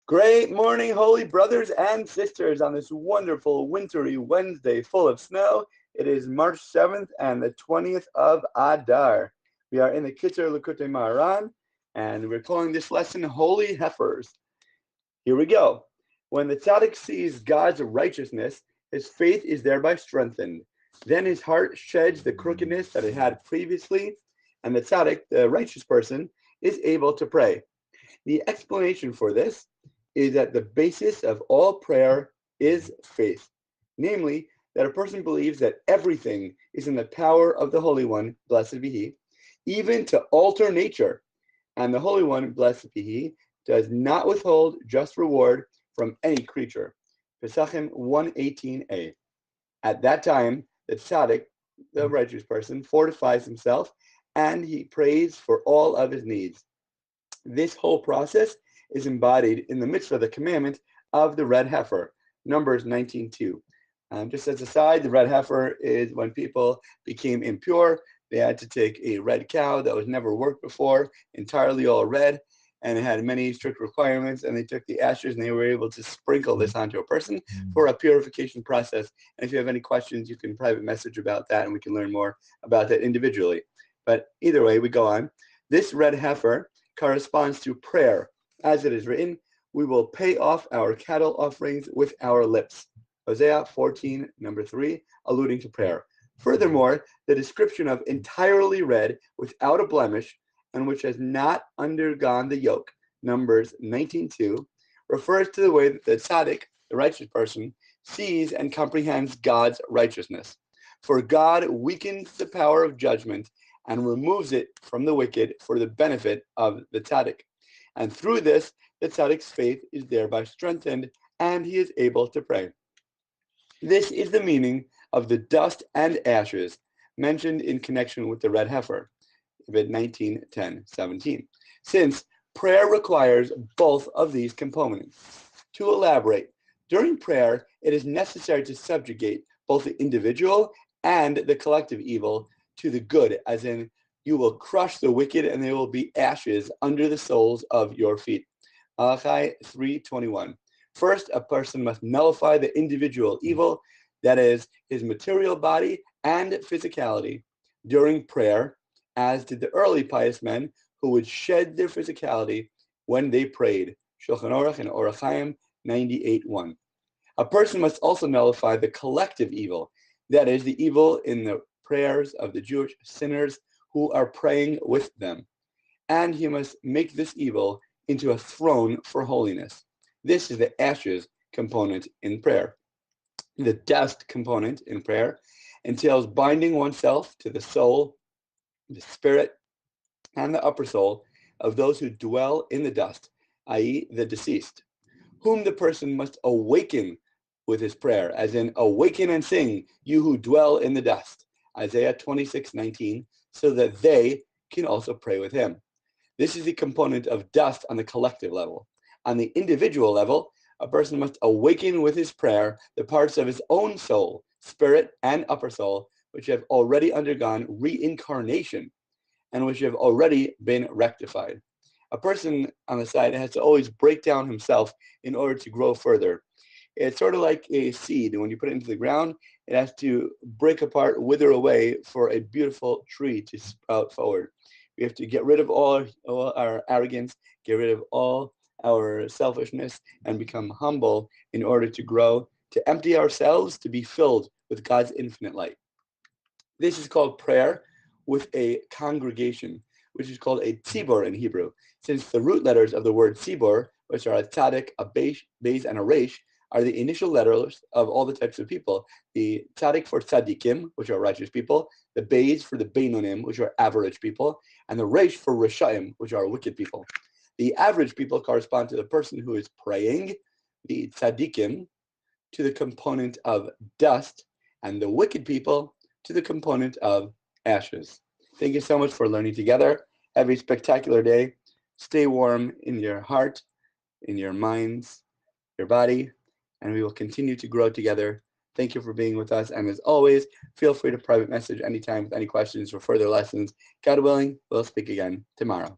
Great morning, holy brothers and sisters, on this wonderful wintry Wednesday full of snow. It is March 7th and the 20th of Adar. We are in the Kitzur Likutei Moharan, and we're calling this lesson Holy Heifers. Here we go. When the tzaddik sees God's righteousness, his faith is thereby strengthened. Then his heart sheds the crookedness that it had previously, and the tzaddik, the righteous person, is able to pray. The explanation for this is that the basis of all prayer is faith, namely that a person believes that everything is in the power of the Holy One, blessed be He, even to alter nature, and the Holy One, blessed be He, does not withhold just reward from any creature. Pesachim 1:18a. At that time, the tzaddik, the righteous person, fortifies himself, and he prays for all of his needs. This whole process is embodied in the mitzvah, the commandment of the red heifer, Numbers 19:2. Just as a side, the red heifer is when people became impure. They had to take a red cow that was never worked before, entirely all red, and it had many strict requirements, and they took the ashes and they were able to sprinkle this onto a person for a purification process. And if you have any questions, you can private message about that, and we can learn more about that individually. But either way, we go on. This red heifer corresponds to prayer. As it is written, we will pay off our cattle offerings with our lips. Hosea 14:3, alluding to prayer. Furthermore, the description of entirely red, without a blemish, and which has not undergone the yoke, Numbers 19:2, refers to the way that the tzaddik, the righteous person, sees and comprehends God's righteousness. For God weakens the power of judgment and removes it from the wicked for the benefit of the tzaddik. And through this, the tzaddik's faith is thereby strengthened, and he is able to pray. This is the meaning of the dust and ashes mentioned in connection with the red heifer, Vid 19:10-17, since prayer requires both of these components. To elaborate, during prayer, it is necessary to subjugate both the individual and the collective evil to the good, as in, you will crush the wicked, and there will be ashes under the soles of your feet. Malachi 3:21. First, a person must nullify the individual evil, that is, his material body and physicality, during prayer, as did the early pious men who would shed their physicality when they prayed. Shulchan Aruch and Orach Chaim 98:1. A person must also nullify the collective evil, that is, the evil in the prayers of the Jewish sinners who are praying with them. And he must make this evil into a throne for holiness. This is the ashes component in prayer. The dust component in prayer entails binding oneself to the soul, the spirit, and the upper soul of those who dwell in the dust, i.e., the deceased, whom the person must awaken with his prayer, as in, awaken and sing, you who dwell in the dust, Isaiah 26:19, so that they can also pray with him. This is the component of dust on the collective level. On the individual level, a person must awaken with his prayer the parts of his own soul, spirit, and upper soul, which have already undergone reincarnation and which have already been rectified. A person on the side has to always break down himself in order to grow further. It's sort of like a seed. When you put it into the ground, it has to break apart, wither away for a beautiful tree to sprout forward. We have to get rid of all our arrogance, get rid of all our selfishness, and become humble in order to grow, to empty ourselves, to be filled with God's infinite light. This is called prayer with a congregation, which is called a tzibor in Hebrew, since the root letters of the word tzibor, which are a tzaddik, a beis, and a resh, are the initial letters of all the types of people. The tzaddik for tzaddikim, which are righteous people, the beis for the beinonim, which are average people, and the resh for reshaim, which are wicked people. The average people correspond to the person who is praying, the tzaddikim, to the component of dust, and the wicked people to the component of ashes. Thank you so much for learning together. Have a spectacular day. Stay warm in your heart, in your minds, your body, and we will continue to grow together. Thank you for being with us. And as always, feel free to private message anytime with any questions or further lessons. God willing, we'll speak again tomorrow.